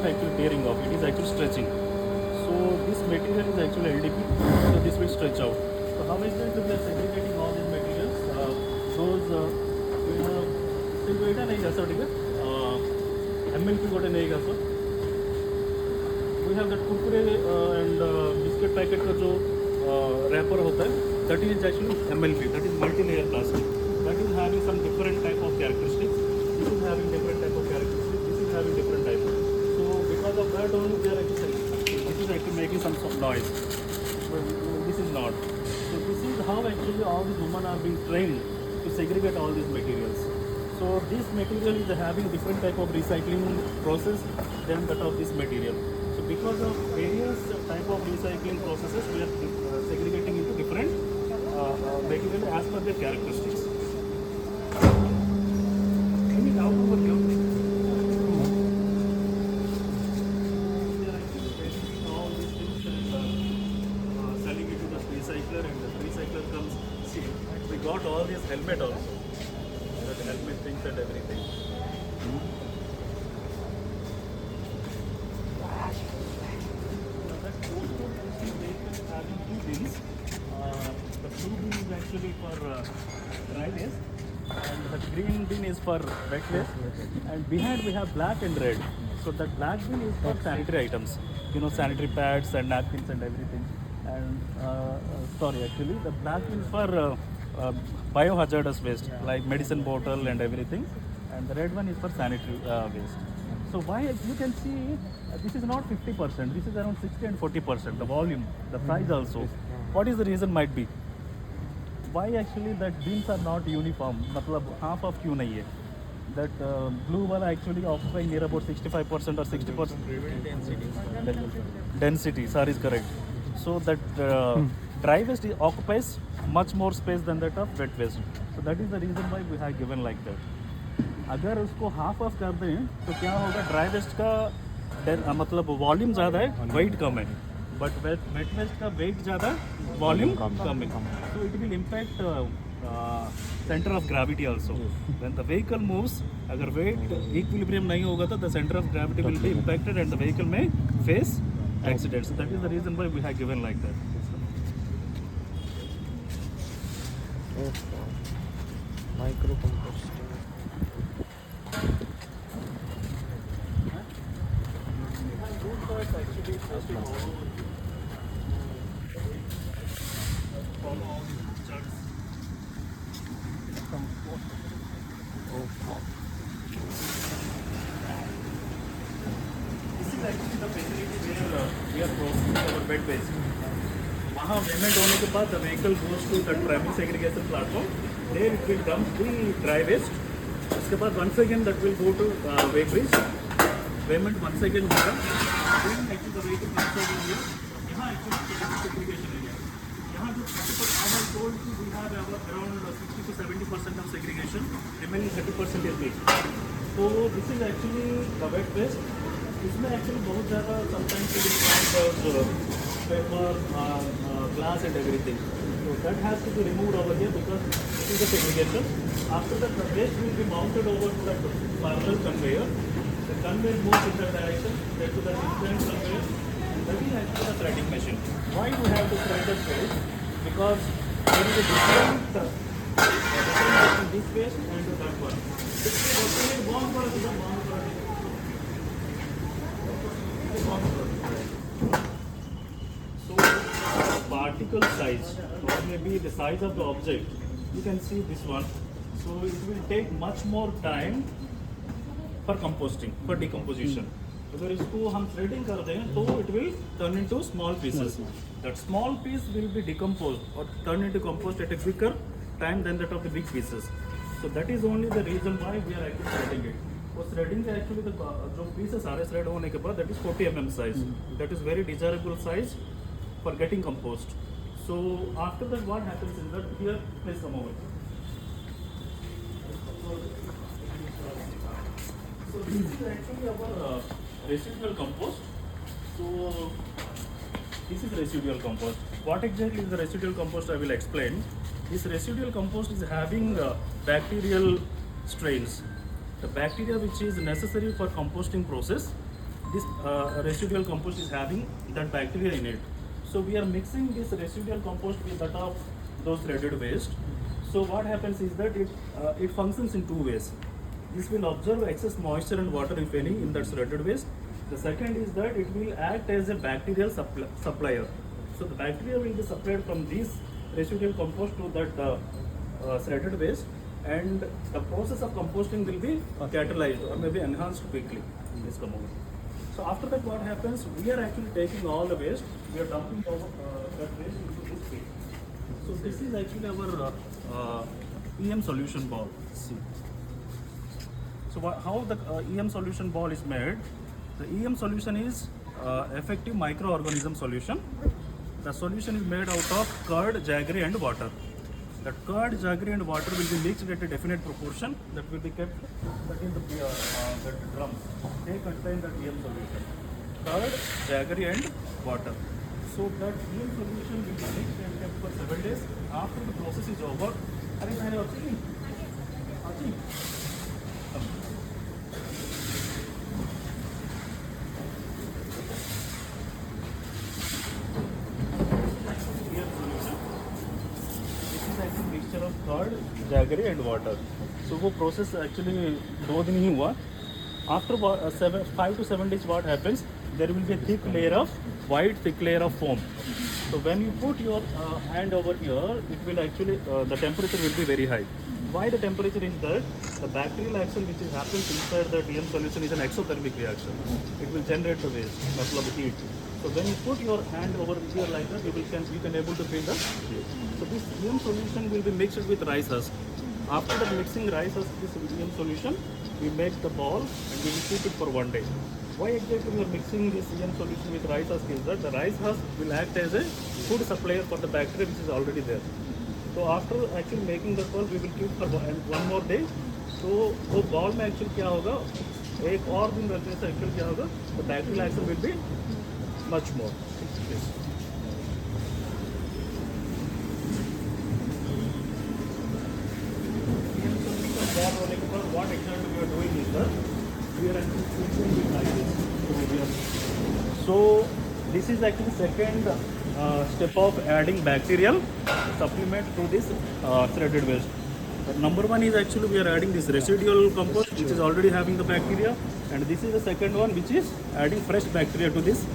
not actually tearing off, it is actually stretching. So this material is actually LDP, so this will stretch out. So how is that we are segregating all these materials? We have still wait नहीं कर सकते MLP को नहीं कर सकते. We have that kurkure and biscuit packet का जो wrapper होता है, that is actually MLP, that is multi-layer plastic. That is having some different type of characteristics. This is having different type of characteristics. This is having different type. So because of that only we are actually, this is actually making some noise. But this is not. So this is how actually all these women are being trained to segregate all these materials. So this material is having different type of recycling process than that of this material. So because of various type of recycling processes, we are segregating into different material as per their characteristics. Any doubt over here? All these things and selling it to the recycler, and the recycler comes. See, we got all these helmet also. That helmet things and everything. Having two bins. The blue bin is actually for dry waste, and the green bin is for wet waste. And behind we have black and red. So that black bin is for sanitary items, sanitary pads and napkins and everything. And sorry, actually the black bin is for biohazardous waste like medicine bottle and everything, and the red one is for sanitary waste. So why you can see this is not 50%, this is around 60 and 40%, the volume, the price also. What is the reason might be? Why actually that bins are not uniform? मतलब half of क्यों नहीं है? That blue one actually occupying near about 65% or 60%. Density, sir is correct. So that dry waste occupies much more space than that of wet waste. So that is the reason why we have given like that. अगर उसको half of कर दें तो क्या होगा, dry waste का मतलब volume ज़्यादा है, वेट कम है, बट वेट वेस्ट का वेट ज़्यादा है, वॉल्यूम कम है. So it will impact center of gravity also. When the vehicle moves, अगर weight equilibrium नहीं होगा तो the center of gravity will be impacted and the vehicle may face accidents. So that is the reason why we have given like that. Micro composting. Actually, first of all, follow all these instructions. This is actually the facility where we are processing our wet waste. वहाँ payment होने के बाद the vehicle goes to the primary segregation platform. There it will dump the dry waste. उसके बाद once again that will go to weighbridge. Payment once again होगा. Then actually the vehicle comes over here. यहाँ actually segregation area. यहाँ जो 30%, as I told you, we have around 60 to 70% of segregation. Remaining 30% is mixed. So this is actually the wet waste. इसमें actually बहुत ज़्यादा sometimes it is found paper, glass and everything. So that has to be removed over here because this is the segregation. After that, the waste will be mounted over to that parallel conveyor. The conveyor moves in that direction, then to the different conveyor, and that is actually the threading machine. Why we have to thread the waste? Because there is a difference between this waste and that one. So particle size, or maybe the size of the object, you can see this one. So it will take much more time for composting, for decomposition. अगर इसको हम threading कर दें तो it will turn into small pieces. That small piece will be decomposed or turn into compost at a quicker time than that of the big pieces. So that is only the reason why we are actually threading it. वो threading से actually the जो pieces सारे thread होने के बाद that is 40 mm size. That is very desirable size for getting compost. So after that, what happens is that here, please come over. So this is actually our residual compost. So this is residual compost. What exactly is the residual compost? I will explain. This residual compost is having bacterial strains. The bacteria which is necessary for composting process, this residual compost is having that bacteria in it. So we are mixing this residual compost with that of those threaded waste. So what happens is that it functions in two ways. This will absorb excess moisture and water, if any, in that threaded waste. The second is that it will act as a bacterial supplier. So the bacteria will be supplied from this residual compost to that threaded waste, and the process of composting will be catalyzed or maybe enhanced quickly in this compost. So after that, what happens? We are actually taking all the waste, we are dumping over that waste into this pit. So this is actually our EM solution ball. So how the EM solution ball is made? The EM solution is effective microorganism solution. The solution is made out of curd, jaggery and water. The curd, jaggery and water will be mixed at a definite proportion that will be kept in the drums. They contain the EM solution. Curd, jaggery and water. So that EM solution will be mixed and kept for 7 days. After the process is over, mixture of curd, jaggery and water. So वो process actually 2 दिन ही हुआ. After 5 to 7 days, what happens? There will be a thick layer of white, thick layer of foam. So when you put your hand over here, it will actually the temperature will be very high. Why the temperature is that? The bacterial action which happens inside the EM solution is an exothermic reaction. It will generate the waste, मतलब heat. So when you put your hand over here like that, you can able to feel the heat. So this EM solution will be mixed with rice husk. After the mixing rice husk with this EM solution, we make the ball and we will keep it for 1 day. Why exactly we are mixing this EM solution with rice husk is that the rice husk will act as a food supplier for the bacteria which is already there. So after actually making the ball, we will keep for 1 more day. So वो ball में actually क्या होगा? एक और दिन रखने से actually क्या होगा? The bacterial action will be much more. Yes. Ball rolling for what exactly we are doing is that we are actually filtering it like this. So this is actually second step of adding bacterial supplement to this threaded waste. Number 1 is actually we are adding this residual compost which is already having the bacteria, and this is the second one which is adding fresh bacteria to this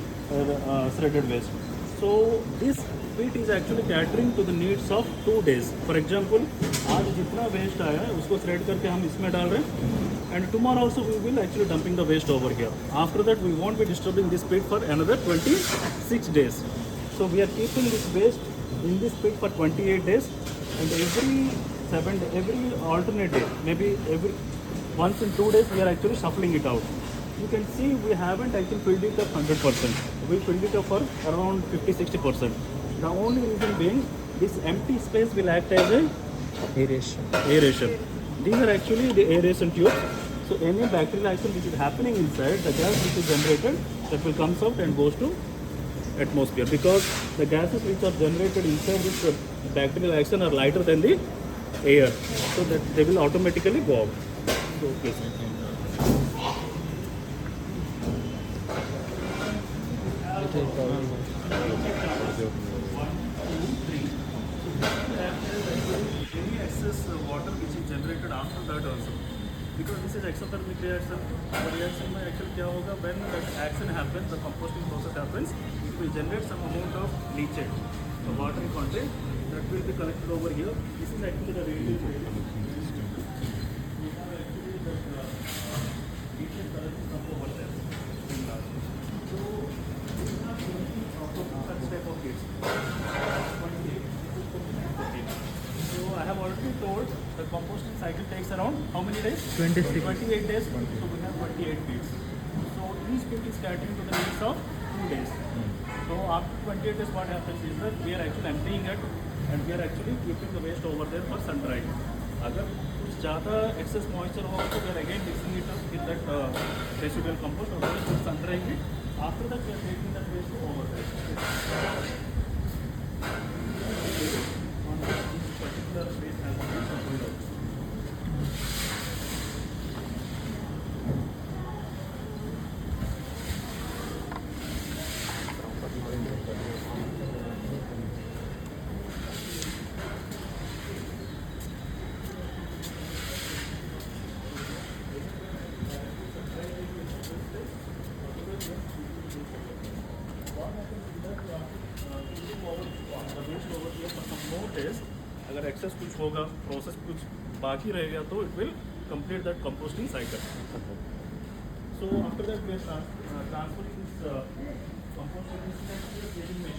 threaded waste. So this pit is actually catering to the needs of 2 days. For example, आज जितना waste आया है उसको thread करके हम इसमें डाल रहे हैं, and tomorrow also we will actually dumping the waste over here. After that we won't be disturbing this pit for another 26 days. So we are keeping this waste in this pit for 28 days, and every alternate day, maybe once in 2 days, we are actually shuffling it out. You can see we haven't actually filled it up 100%. We filled it up for around 50-60%. The only reason being this empty space will act as a aeration. These are actually the aeration tubes. So any bacterial action which is happening inside, the gas which is generated, that will comes out and goes to atmosphere, because the gases which are generated inside this bacterial action are lighter than the air, so that they will automatically go out. So please. Any excess water which is generated after that also, because this is exothermic reaction. The reaction में actually क्या होगा, when the action happens, the composting process happens, it will generate some amount of leachate, the watery content that will be collected over here. This is actually the radial area. We have actually the leachate collection up over there. So we have such type of kits. So I have already told the composting cycle takes around how many days? 28 days. So we have 28 pits. So each pit is catering to the needs of 2 days. So after 28 days, what happens is that we are actually emptying it, and we are actually keeping the waste over there for sun drying. अगर कुछ ज़्यादा excess moisture हो तो we are again mixing it up with that residual compost or sun drying it. After that, we are taking that waste over there. On this particular waste has been separated out. Segregation over here for some more days. अगर access कुछ होगा, process कुछ बाकी रहेगा तो it will complete that composting cycle. So after that we are transferring this compost to this machine.